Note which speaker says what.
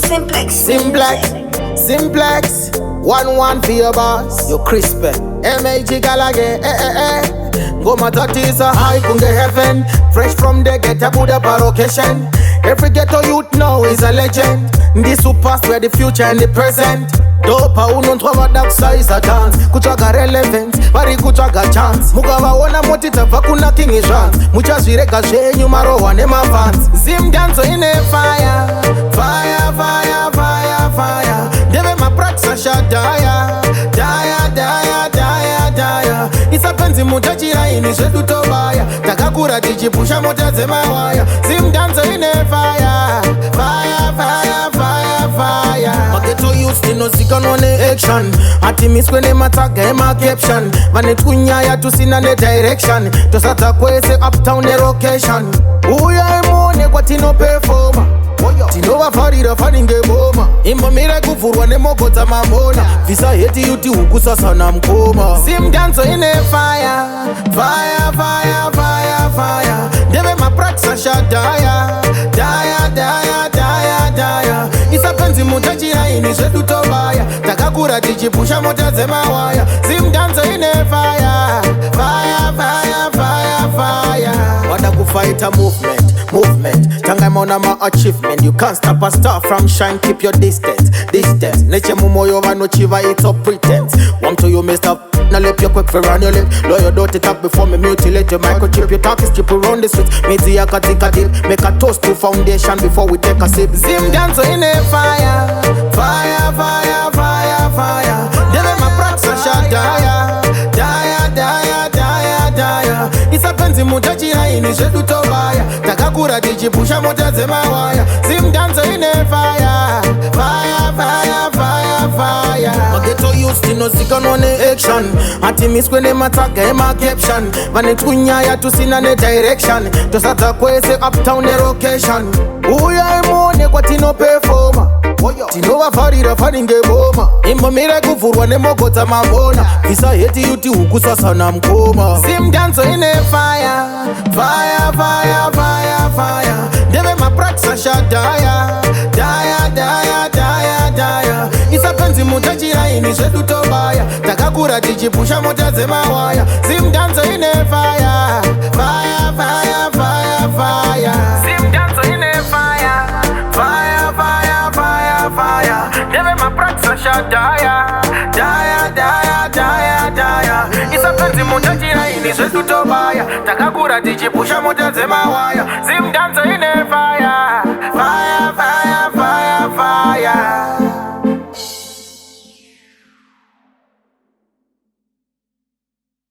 Speaker 1: Cymplex, 1-1 for your boss. You crispy, Maggikal again, Go my is a high kunge heaven. Fresh from the ghetto Buddha location. Every ghetto youth now is a legend. This who past where the future and the present. Dopa unontrova dark size a dance. Kuchaga relevant, vari kuchaga chance. Mugawa wana motita vakuna king is rant. Mucha zvirega zvenyu marohwa nemafans. Zim dance in a fire. Fire, fire, fire, fire. Deve mapratsa shadaya. Daya, daya, daya, daya. Isapenzi mutachira ini zvedu tobaya. Takakura tichipusha mota dzemawaya. Zim dance in a fire. Fire, fire, fire, fire. Mageto youth tinozika none action. Ati miskwene mataga ema caption. Vanetunyaya tusina ne direction. Tosata kwese uptown ne location. Uya emone kwa tino performa. Tinova farira faringe boma. Imbamire kuvurwa nemogota mamona. Visa heti yuti ukusasa na mkoma. Sim dance in a fire. Fire, fire, fire, fire. Deve mapratsa shadaya. Daya, daya, daya, daya. Isapenzi mutachira ini zvedu tobaya. Takakura tichipusha mota dzemawaya. Sim dance in a fire. Fire, fire, fire, fire. Wada kufight a movement. Tanga mona ma achievement. You can't stop a star from shine, keep your distance. Neche mumoyo vano chiva, it's a pretense. Want to you messed up, now lip you quick for run your lip. Lawyer don't it up before me mutilate your microchip. You talk is chip around the streets. Meet yaka take a deal. Make a toast to foundation before we take a sip. Zim dance in a fire. Fire, fire, fire, fire. Deve ma pratsa shadaya. Daya, daya, daya, daya. Isapenzi mutachira ini zvedu tobaya. Takakura tichipusha mota dzemawaya. Zim dance in a fire. Fire, fire, fire, fire. Mageto youth tinozika none action. Ati miskwene mataga ema caption. Vanetunyaya tusina ne direction. Tosata kwese uptown ne location. Uya emone kwa tino performa. Tinova farira faringe boma. Imbamire kuvurwa nemogota mamona. Visa heti yuti ukusasa na mkoma. Sim dance in a fire. Fire, fire, fire, fire. Deve mapratsa shadaya. Daya, daya, daya, daya. Isapenzi mutachira ini zvedu tobaya. Takakura tichipusha mota dzemawaya. Sim dance in a fire. Fire, fire, fire, fire. Sim dance in a fire. Fire, fire, fire, fire. Deve mapratsa shadaya. Daya, daya, daya, daya. Isapenzi mutachira ini zvedu tobaya. Takakura tichipusha mota dzemawaya. Sim dance in a fire.